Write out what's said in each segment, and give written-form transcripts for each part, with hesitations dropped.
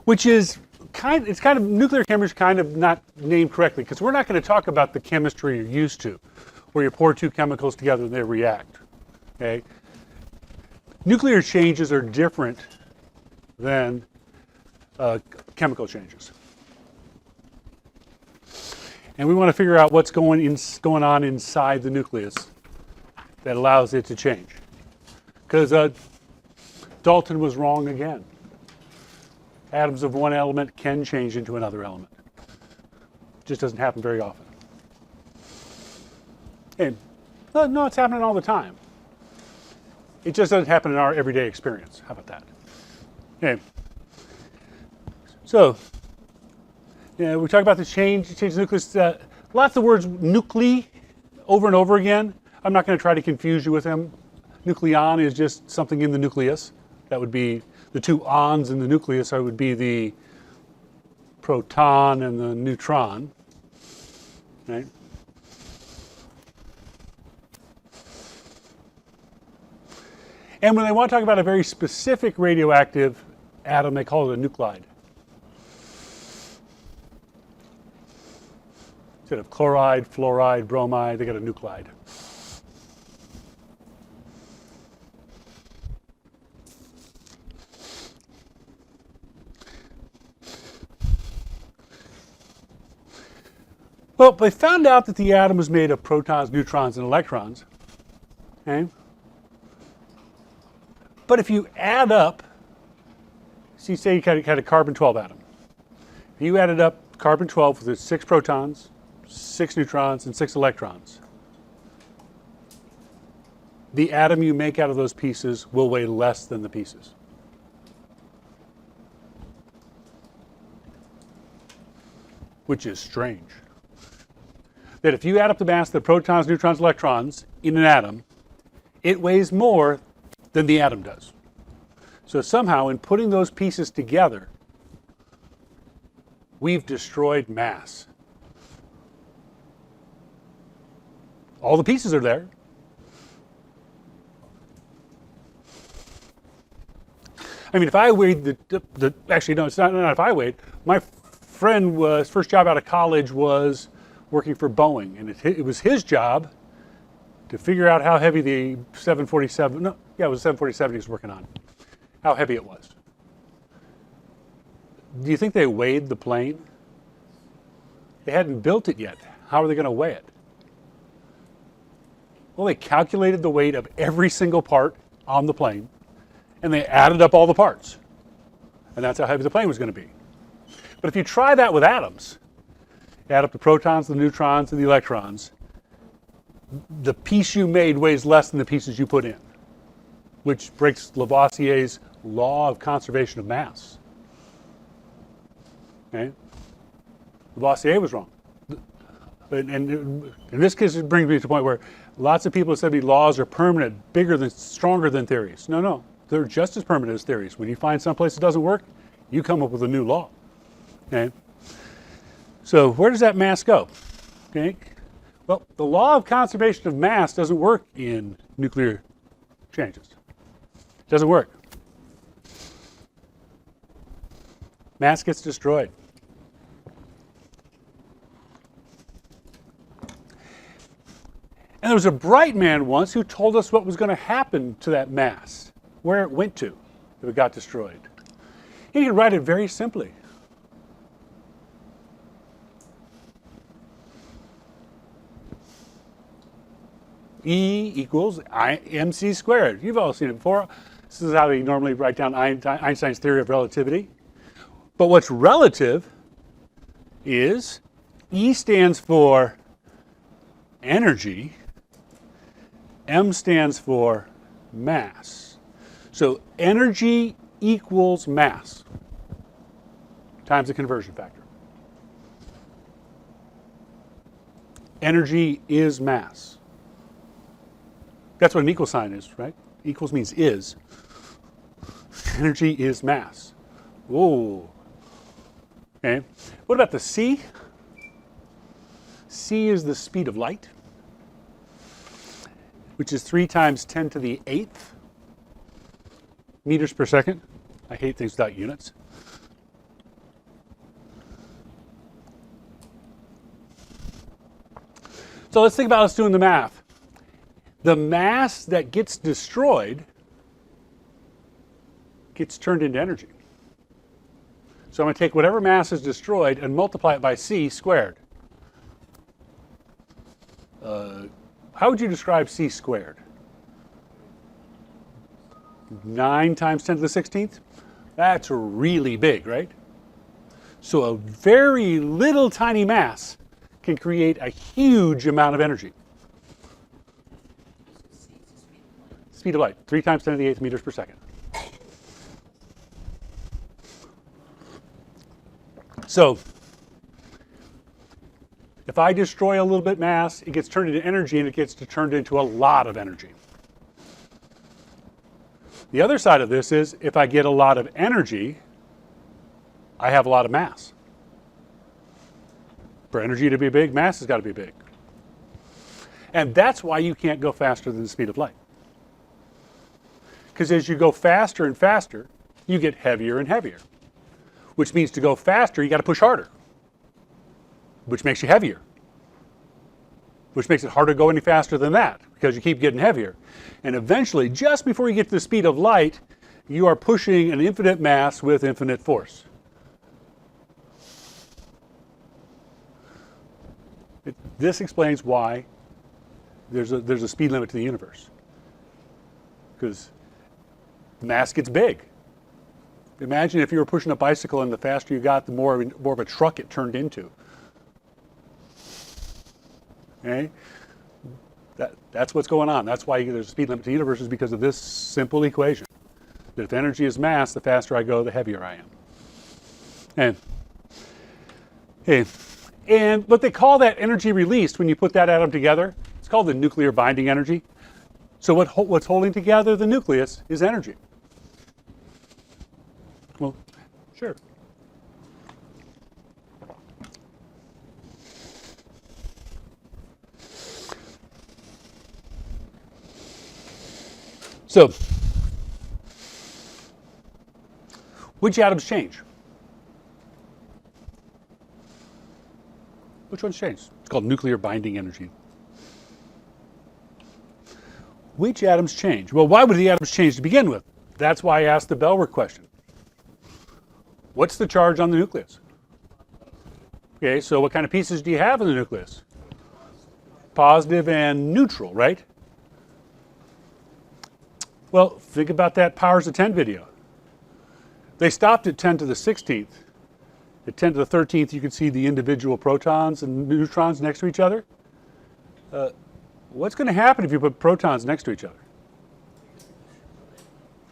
which is it's kind of nuclear chemistry, kind of not named correctly, because we're not going to talk about the chemistry you're used to, where you pour two chemicals together and they react. Okay, nuclear changes are different than chemical changes, and we want to figure out what's going on inside the nucleus that allows it to change. Because Dalton was wrong again. Atoms of one element can change into another element. It just doesn't happen very often. And no, it's happening all the time. It just doesn't happen in our everyday experience. How about that? Okay. So, yeah, we talk about the change the nucleus. Lots of words, nuclei, over and over again. I'm not going to try to confuse you with them. Nucleon is just something in the nucleus. That would be the two ons in the nucleus. Would be the proton and the neutron, right? And when they want to talk about a very specific radioactive atom, they call it a nuclide. Instead of chloride, fluoride, bromide, they got a nuclide. Well, they found out that the atom was made of protons, neutrons, and electrons. Okay? But if you add up, say you had a carbon-12 atom. If you added up carbon-12 with its 6 protons, 6 neutrons, and 6 electrons, the atom you make out of those pieces will weigh less than the pieces. Which is strange. That if you add up the mass of the protons, neutrons, electrons in an atom, it weighs more than the atom does. So somehow, in putting those pieces together, we've destroyed mass. All the pieces are there. I mean, if I weighed actually, no, it's not if I weighed. My friend his first job out of college was working for Boeing, and it was his job to figure out how heavy the 747, it was 747 he was working on, how heavy it was. Do you think they weighed the plane? They hadn't built it yet. How are they going to weigh it? Well, they calculated the weight of every single part on the plane, and they added up all the parts. And that's how heavy the plane was going to be. But if you try that with atoms, add up the protons, the neutrons, and the electrons, the piece you made weighs less than the pieces you put in, which breaks Lavoisier's law of conservation of mass. Okay? Lavoisier was wrong. And in this case, it brings me to the point where lots of people have said laws are permanent, stronger than theories. No, they're just as permanent as theories. When you find someplace it doesn't work, you come up with a new law. Okay? So where does that mass go? Okay. Well, the law of conservation of mass doesn't work in nuclear changes. It doesn't work. Mass gets destroyed. And there was a bright man once who told us what was going to happen to that mass, where it went to if it got destroyed. He could write it very simply. E equals mc squared. You've all seen it before. This is how they normally write down Einstein's theory of relativity. But what's relative is E stands for energy, M stands for mass. So energy equals mass times the conversion factor. Energy is mass. That's what an equal sign is, right? Equals means is. Energy is mass. Whoa. Okay. What about the c? C is the speed of light, which is 3 times 10 to the 8th meters per second. I hate things without units. So let's think about us doing the math. The mass that gets destroyed gets turned into energy. So I'm going to take whatever mass is destroyed and multiply it by c squared. How would you describe c squared? 9 times 10 to the 16th? That's really big, right? So a very little tiny mass can create a huge amount of energy. Speed of light, 3 times 10 to the 8th meters per second. So if I destroy a little bit mass, it gets turned into energy, and it gets turned into a lot of energy. The other side of this is if I get a lot of energy, I have a lot of mass. For energy to be big, mass has got to be big. And that's why you can't go faster than the speed of light. Because as you go faster and faster, you get heavier and heavier. Which means to go faster, you got to push harder. Which makes you heavier. Which makes it harder to go any faster than that, because you keep getting heavier. And eventually, just before you get to the speed of light, you are pushing an infinite mass with infinite force. This explains why there's a speed limit to the universe. Because mass gets big. Imagine if you were pushing a bicycle and the faster you got, the more of a truck it turned into. Okay? That's what's going on. That's why there's a speed limit to the universe, is because of this simple equation. That if energy is mass, the faster I go, the heavier I am. And what they call that energy released when you put that atom together, it's called the nuclear binding energy. So what's holding together the nucleus is energy. Well, sure. So, which atoms change? Which ones change? It's called nuclear binding energy. Which atoms change? Well, why would the atoms change to begin with? That's why I asked the Bellwork question. What's the charge on the nucleus? Okay, so what kind of pieces do you have in the nucleus? Positive and neutral, right? Well, think about that powers of 10 video. They stopped at 10 to the 16th. At 10 to the 13th, you can see the individual protons and neutrons next to each other. What's going to happen if you put protons next to each other?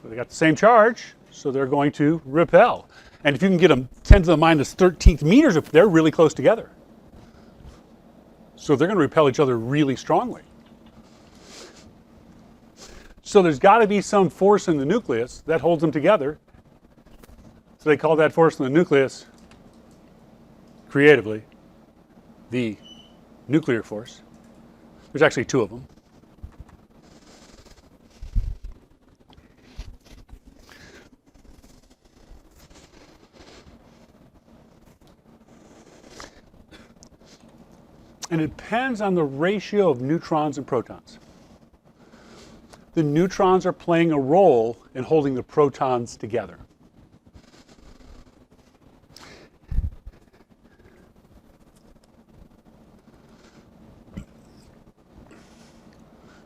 Well, they got the same charge, so they're going to repel. And if you can get them 10 to the minus 13th meters, they're really close together. So they're going to repel each other really strongly. So there's got to be some force in the nucleus that holds them together. So they call that force in the nucleus, creatively, the nuclear force. There's actually 2 of them. And it depends on the ratio of neutrons and protons. The neutrons are playing a role in holding the protons together.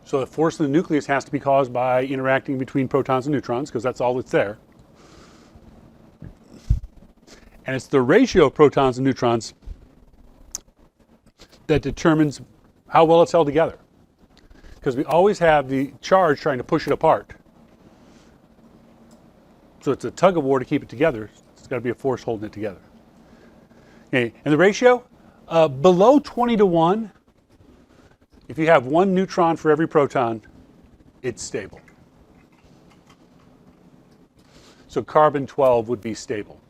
So the force in the nucleus has to be caused by interacting between protons and neutrons, because that's all that's there. And it's the ratio of protons and neutrons that determines how well it's held together. Because we always have the charge trying to push it apart. So it's a tug of war to keep it together. It's got to be a force holding it together. Okay. And the ratio, below 20 to 1, if you have 1 neutron for every proton, it's stable. So carbon-12 would be stable.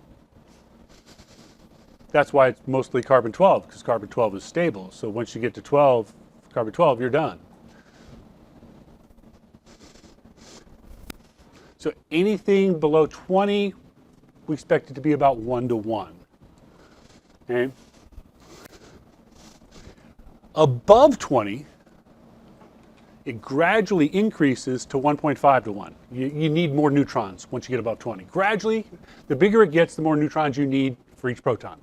That's why it's mostly carbon-12, because carbon-12 is stable. So once you get to 12, carbon-12, you're done. So anything below 20, we expect it to be about 1 to 1. Okay? Above 20, it gradually increases to 1.5 to 1. You need more neutrons once you get above 20. Gradually, the bigger it gets, the more neutrons you need for each proton.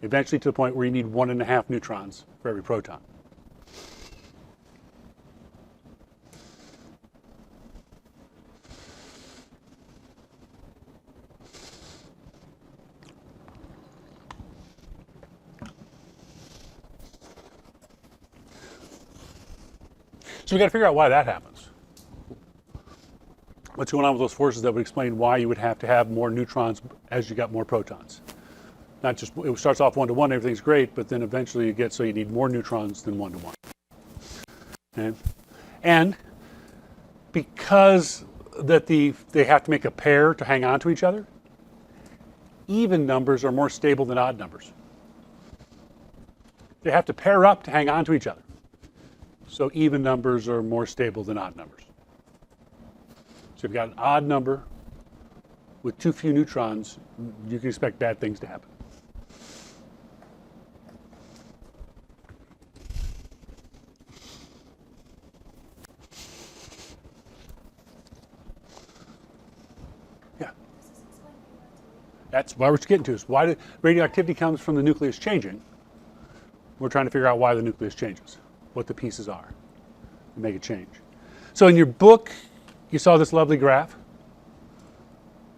Eventually to the point where you need 1.5 neutrons for every proton. So we got to figure out why that happens. What's going on with those forces that would explain why you would have to have more neutrons as you got more protons? Not just, it starts off 1 to 1, everything's great, but then eventually you get so you need more neutrons than 1 to 1. Okay? And because that they have to make a pair to hang on to each other, even numbers are more stable than odd numbers. They have to pair up to hang on to each other. So even numbers are more stable than odd numbers. So if you've got an odd number with too few neutrons, you can expect bad things to happen. Yeah. That's why we're getting to is why the radioactivity comes from the nucleus changing. We're trying to figure out why the nucleus changes, what the pieces are, and make it change. So in your book, you saw this lovely graph.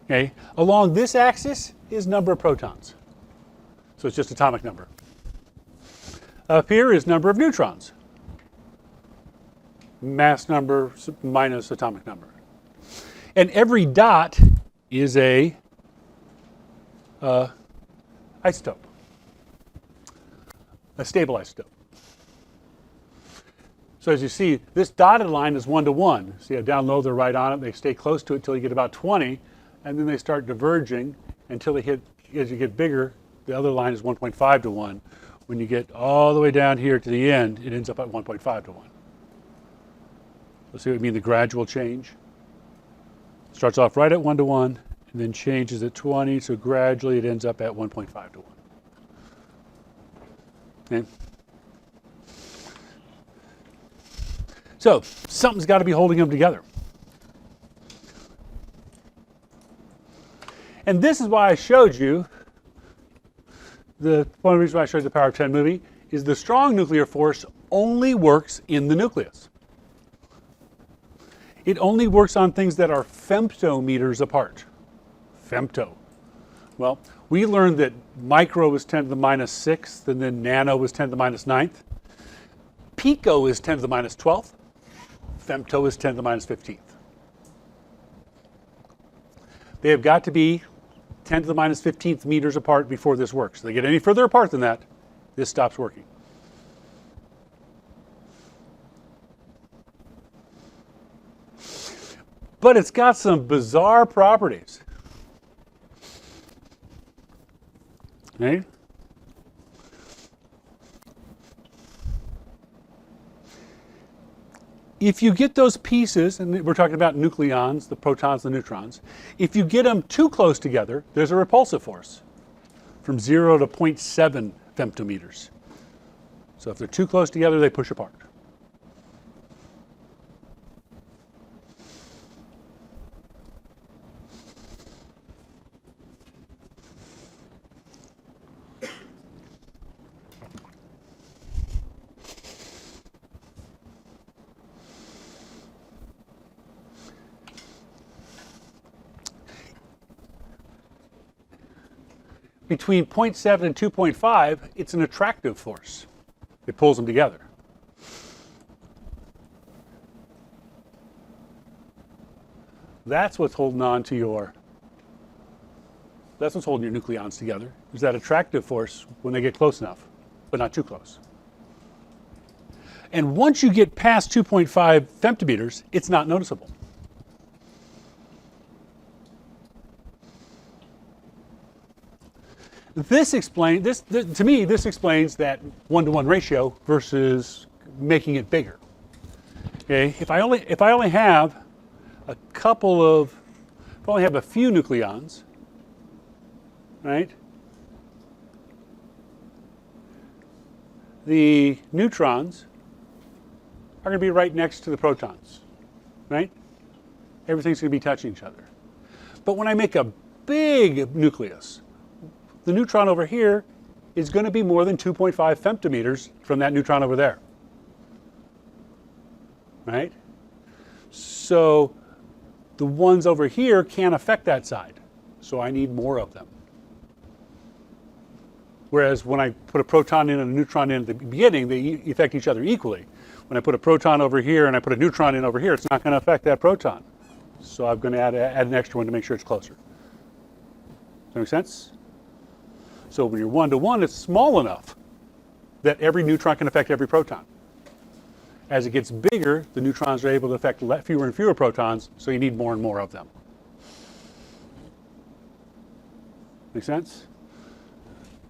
Okay, along this axis is number of protons. So it's just atomic number. Up here is number of neutrons. Mass number minus atomic number. And every dot is a isotope, a stable isotope. So as you see, this dotted line is 1 to 1. See, down low they're right on it. They stay close to it until you get about 20, and then they start diverging until they hit, as you get bigger, the other line is 1.5 to 1. When you get all the way down here to the end, it ends up at 1.5 to 1. So see what I mean, the gradual change? Starts off right at 1 to 1, and then changes at 20, so gradually it ends up at 1.5 to 1. Okay? So something's got to be holding them together. And this is why I showed you, one of the reasons why I showed you the Power of 10 movie, is the strong nuclear force only works in the nucleus. It only works on things that are femtometers apart. Femto. Well, we learned that micro is 10 to the minus 6th, and then nano is 10 to the minus 9th. Pico is 10 to the minus 12th. Femto is 10 to the minus 15th. They have got to be 10 to the minus 15th meters apart before this works. If they get any further apart than that, this stops working. But it's got some bizarre properties. Right? If you get those pieces, and we're talking about nucleons, the protons, the neutrons, if you get them too close together, there's a repulsive force from 0 to 0.7 femtometers. So if they're too close together, they push apart. Between 0.7 and 2.5, it's an attractive force. It pulls them together. That's what's holding on to that's what's holding your nucleons together, is that attractive force when they get close enough, but not too close. And once you get past 2.5 femtometers, it's not noticeable. To me, this explains that 1-to-1 ratio versus making it bigger. Okay, if I only have a few nucleons, right? the neutrons are going to be right next to the protons, right? Everything's going to be touching each other. But when I make a big nucleus, the neutron over here is going to be more than 2.5 femtometers from that neutron over there, right? So the ones over here can't affect that side, so I need more of them. Whereas when I put a proton in and a neutron in at the beginning, they affect each other equally. When I put a proton over here and I put a neutron in over here, it's not going to affect that proton. So I'm going to add an extra one to make sure it's closer. Does that make sense? So when you're 1-to-1, it's small enough that every neutron can affect every proton. As it gets bigger, the neutrons are able to affect fewer and fewer protons, so you need more and more of them. Make sense?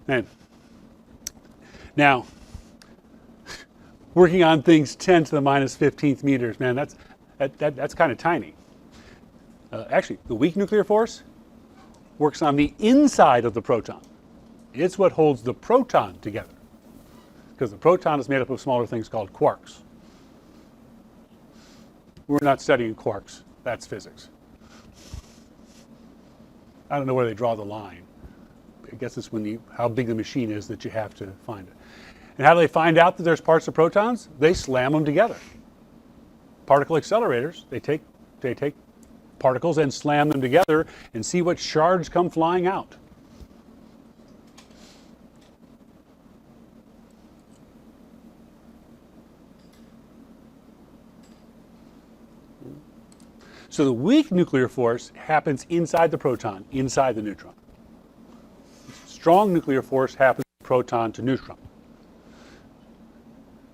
And now, working on things 10 to the minus 15th meters, man, that's kind of tiny. Actually, the weak nuclear force works on the inside of the proton. It's what holds the proton together, because the proton is made up of smaller things called quarks. We're not studying quarks. That's physics. I don't know where they draw the line. I guess it's how big the machine is that you have to find it. And how do they find out that there's parts of protons? They slam them together. Particle accelerators, they take particles and slam them together and see what shards come flying out. So the weak nuclear force happens inside the proton, inside the neutron. Strong nuclear force happens proton to neutron.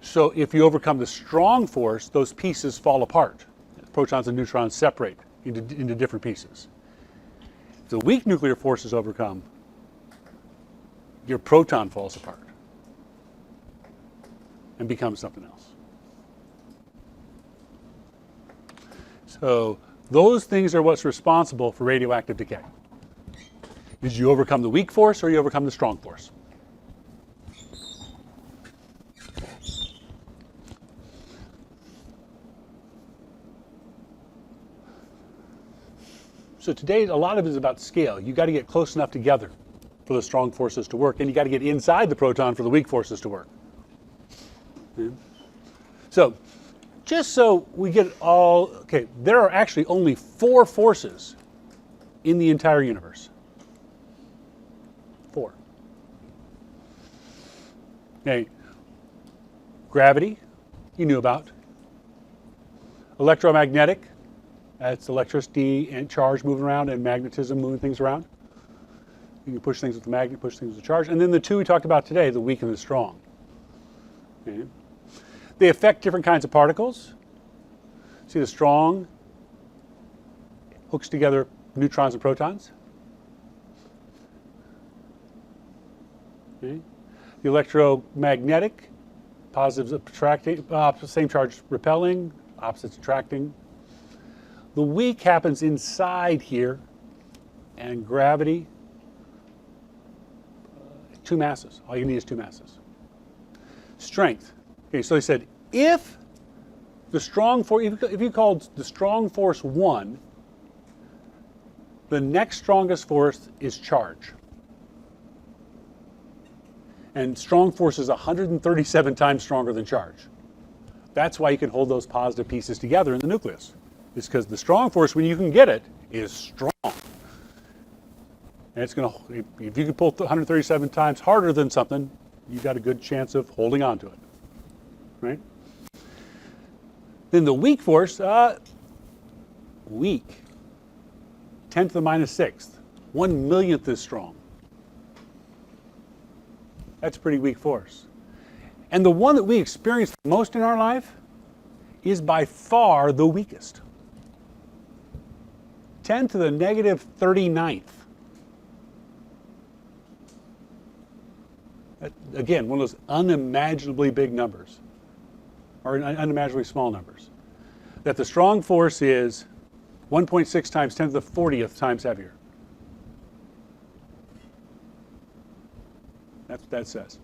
So if you overcome the strong force, those pieces fall apart. Protons and neutrons separate into different pieces. If the weak nuclear force is overcome, your proton falls apart and becomes something else. So those things are what's responsible for radioactive decay. Did you overcome the weak force or you overcome the strong force? So today, a lot of it is about scale. You got to get close enough together for the strong forces to work, and you got to get inside the proton for the weak forces to work. Yeah. So, just so we get all, okay, there are actually only 4 forces in the entire universe. 4. Okay, gravity, you knew about. Electromagnetic, that's electricity and charge moving around and magnetism moving things around. You can push things with the magnet, push things with the charge. And then the 2 we talked about today, the weak and the strong. Okay. They affect different kinds of particles. See, the strong hooks together neutrons and protons. Okay. The electromagnetic, positives attracting, same charge repelling, opposites attracting. The weak happens inside here, and gravity, 2 masses. All you need is 2 masses. Strength. Okay, so they said if the strong force, if you called the strong force 1, the next strongest force is charge. And strong force is 137 times stronger than charge. That's why you can hold those positive pieces together in the nucleus. It's because the strong force, when you can get it, is strong. And it's going to, if you can pull 137 times harder than something, you've got a good chance of holding on to it. Right? Then the weak force, weak, 10 to the minus 6th, 1/millionth as strong. That's pretty weak force. And the one that we experience the most in our life is by far the weakest. 10 to the negative 39th. Again, one of those unimaginably big numbers, or unimaginably small numbers. That the strong force is 1.6 times 10 to the 40th times heavier. That's what that says.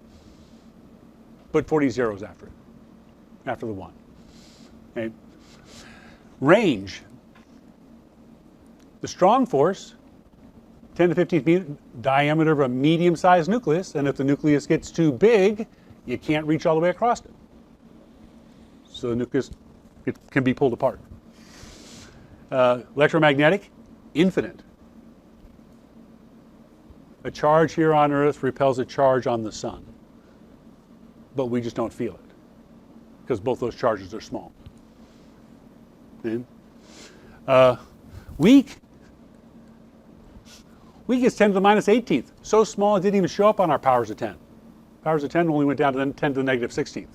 Put 40 zeros after it, after the 1. Okay. Range. The strong force, 10 to 15 meter diameter of a medium-sized nucleus, and if the nucleus gets too big, you can't reach all the way across it. So the nucleus can be pulled apart. Electromagnetic, infinite. A charge here on Earth repels a charge on the sun, but we just don't feel it because both those charges are small. Okay. Weak. Weak is 10 to the minus 18th. So small it didn't even show up on our powers of 10. Powers of 10 only went down to 10 to the negative 16th.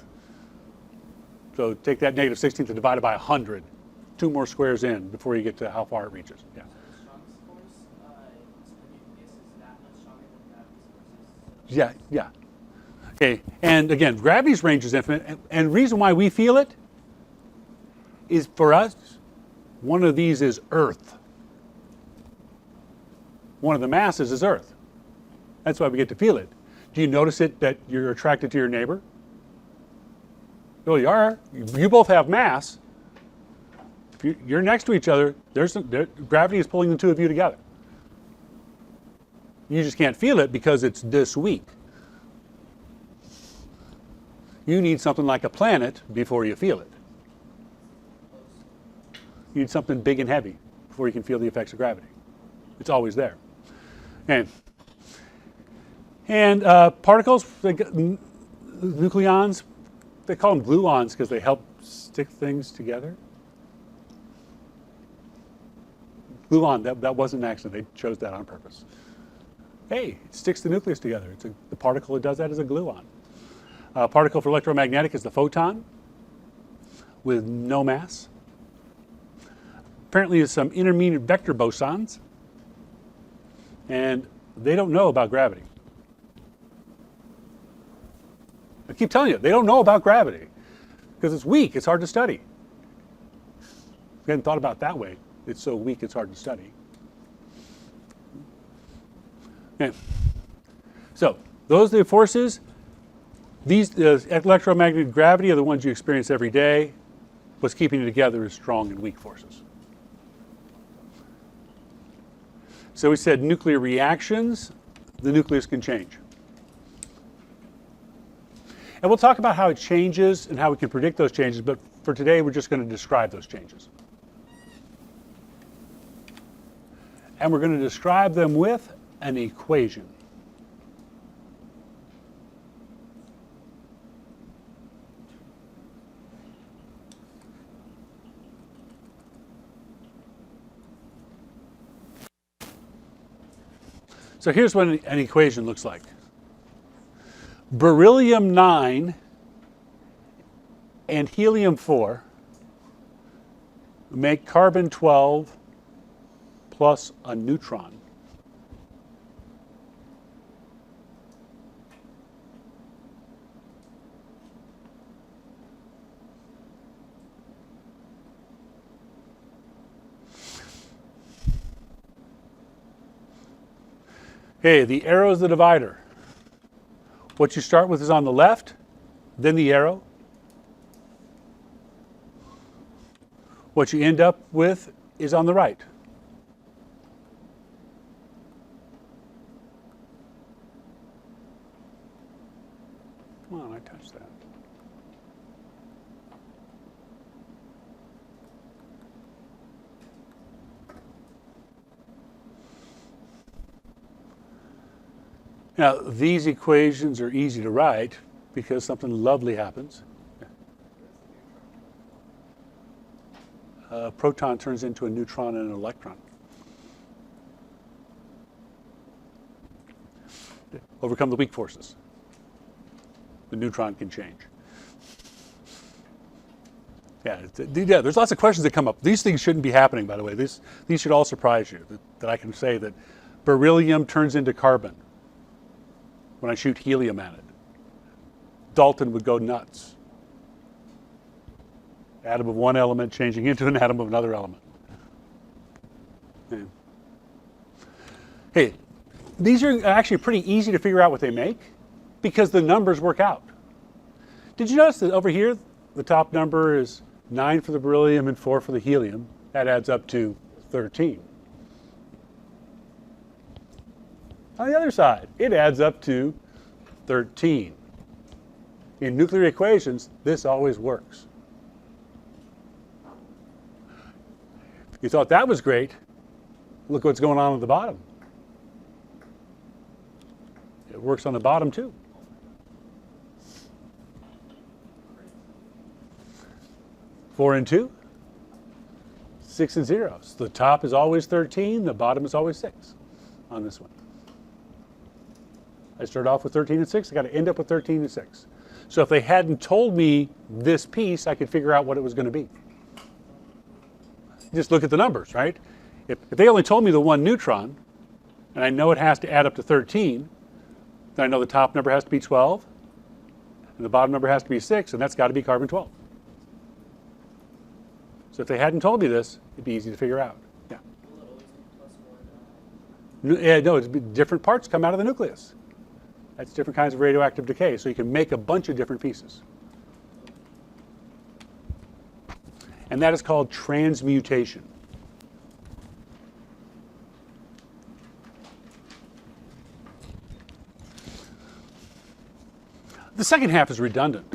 So take that negative 16th and divide it by 100. 2 more squares in before you get to how far it reaches. Yeah. Yeah, yeah. Okay, and again, gravity's range is infinite, and the reason why we feel it is for us, one of these is Earth. One of the masses is Earth. That's why we get to feel it. Do you notice it that you're attracted to your neighbor? Well, you are. You both have mass. If you're next to each other, gravity is pulling the two of you together. You just can't feel it because it's this weak. You need something like a planet before you feel it. You need something big and heavy before you can feel the effects of gravity. It's always there. And particles, nucleons, they call them gluons because they help stick things together. Gluon, that wasn't an accident. They chose that on purpose. Hey, it sticks the nucleus together. The particle that does that is a gluon. A particle for electromagnetic is the photon with no mass. Apparently there's some intermediate vector bosons, and they don't know about gravity. I keep telling you, they don't know about gravity because it's weak, it's hard to study. We hadn't thought about it that way. It's so weak, it's hard to study. Okay. So those are the forces. These electromagnetic gravity are the ones you experience every day. What's keeping it together is strong and weak forces. So we said nuclear reactions, the nucleus can change. And we'll talk about how it changes and how we can predict those changes, but for today we're just going to describe those changes. And we're going to describe them with an equation. So here's what an equation looks like. Beryllium-9 and helium-4 make carbon-12 plus a neutron. Okay, the arrow is the divider. What you start with is on the left, then the arrow. What you end up with is on the right. Come on, I touched that. Now, these equations are easy to write because something lovely happens. A proton turns into a neutron and an electron. Overcome the weak forces. The neutron can change. Yeah, there's lots of questions that come up. These things shouldn't be happening, by the way. These should all surprise you, that I can say that beryllium turns into carbon when I shoot helium at it. Dalton would go nuts. Atom of one element changing into an atom of another element. Yeah. Hey, these are actually pretty easy to figure out what they make because the numbers work out. Did you notice that over here, the top number is 9 for the beryllium and 4 for the helium? That adds up to 13. On the other side, it adds up to 13. In nuclear equations, this always works. You thought that was great. Look what's going on at the bottom. It works on the bottom too. Four and 2, 6 and 0. So the top is always 13, the bottom is always 6 on this one. I start off with 13 and 6, I got to end up with 13 and 6. So if they hadn't told me this piece, I could figure out what it was going to be. Just look at the numbers, right? If they only told me the one neutron, and I know it has to add up to 13, then I know the top number has to be 12, and the bottom number has to be 6, and that's got to be carbon 12. So if they hadn't told me this, it'd be easy to figure out. Yeah. Yeah, no, it's different parts come out of the nucleus. That's different kinds of radioactive decay, so you can make a bunch of different pieces. And that is called transmutation. The second half is redundant,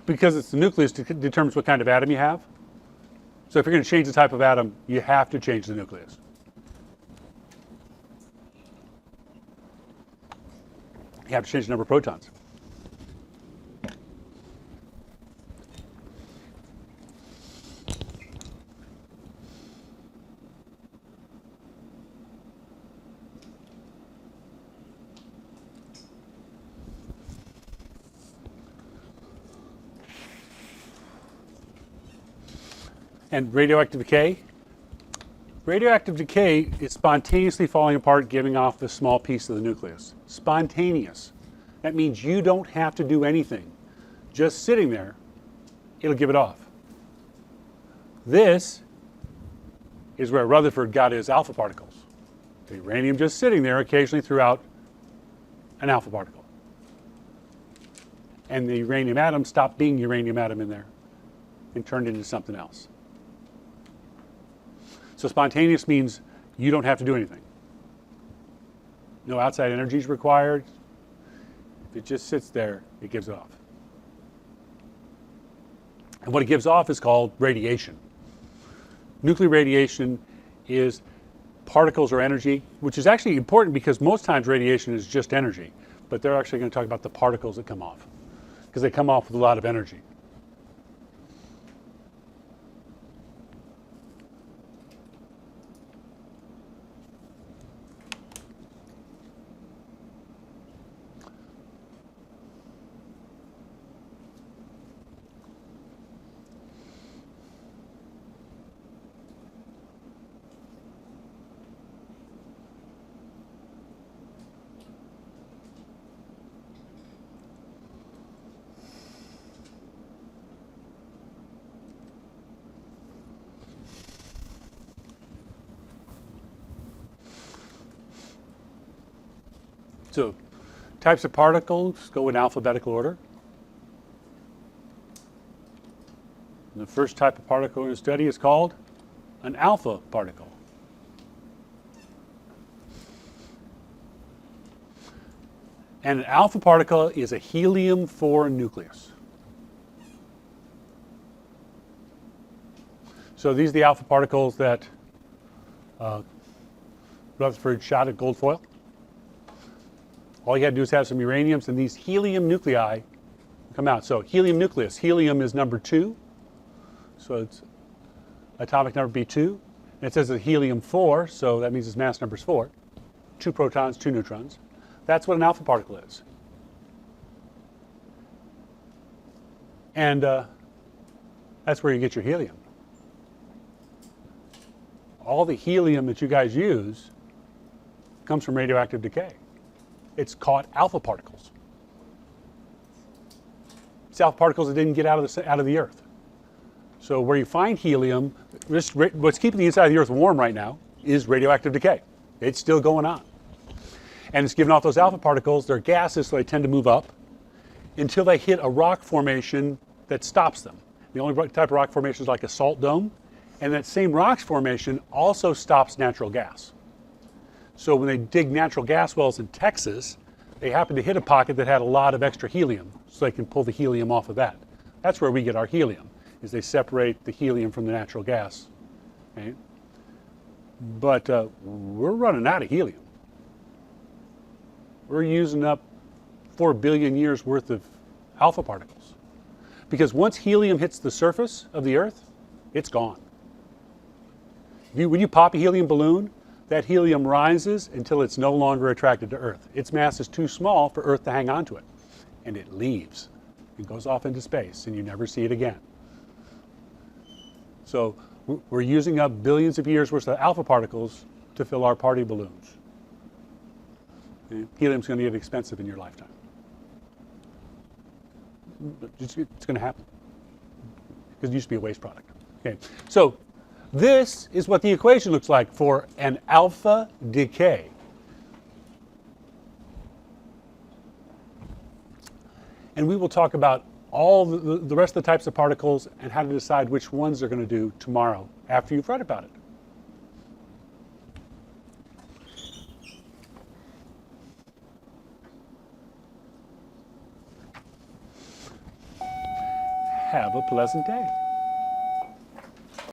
because it's the nucleus that determines what kind of atom you have. So if you're going to change the type of atom, you have to change the nucleus. You have to change the number of protons. And radioactive decay. Radioactive decay is spontaneously falling apart, giving off a small piece of the nucleus. Spontaneous. That means you don't have to do anything. Just sitting there, it'll give it off. This is where Rutherford got his alpha particles. The uranium just sitting there occasionally threw out an alpha particle. And the uranium atom stopped being uranium atom in there and turned into something else. So spontaneous means you don't have to do anything. No outside energy is required. If it just sits there, it gives it off. And what it gives off is called radiation. Nuclear radiation is particles or energy, which is actually important because most times radiation is just energy. But they're actually going to talk about the particles that come off, because they come off with a lot of energy. So types of particles go in alphabetical order. And the first type of particle we're going to study is called an alpha particle. And an alpha particle is a helium-4 nucleus. So these are the alpha particles that Rutherford shot at gold foil. All you had to do is have some uraniums, and these helium nuclei come out. So helium nucleus, helium is number 2. So it's atomic number B2. And it says it's helium-4, so that means its mass number is 4. 2 protons, 2 neutrons. That's what an alpha particle is. And that's where you get your helium. All the helium that you guys use comes from radioactive decay. It's called alpha particles. It's alpha particles that didn't get out of the Earth. So where you find helium, what's keeping the inside of the Earth warm right now is radioactive decay. It's still going on. And it's giving off those alpha particles. They're gases, so they tend to move up. until they hit a rock formation that stops them. The only type of rock formation is like a salt dome, and that same rock formation also stops natural gas. So when they dig natural gas wells in Texas, they happen to hit a pocket that had a lot of extra helium, so they can pull the helium off of that. That's where we get our helium, is they separate the helium from the natural gas. Okay? But we're running out of helium. We're using up 4 billion years worth of alpha particles. Because once helium hits the surface of the Earth, it's gone. When you pop a helium balloon, that helium rises until it's no longer attracted to Earth. Its mass is too small for Earth to hang on to it. And it leaves. It goes off into space, and you never see it again. So we're using up billions of years worth of alpha particles to fill our party balloons. Okay? Helium's going to get expensive in your lifetime. It's going to happen. Because it used to be a waste product. Okay. So this is what the equation looks like for an alpha decay. And we will talk about all the rest of the types of particles and how to decide which ones they're going to do tomorrow after you've read about it. Have a pleasant day.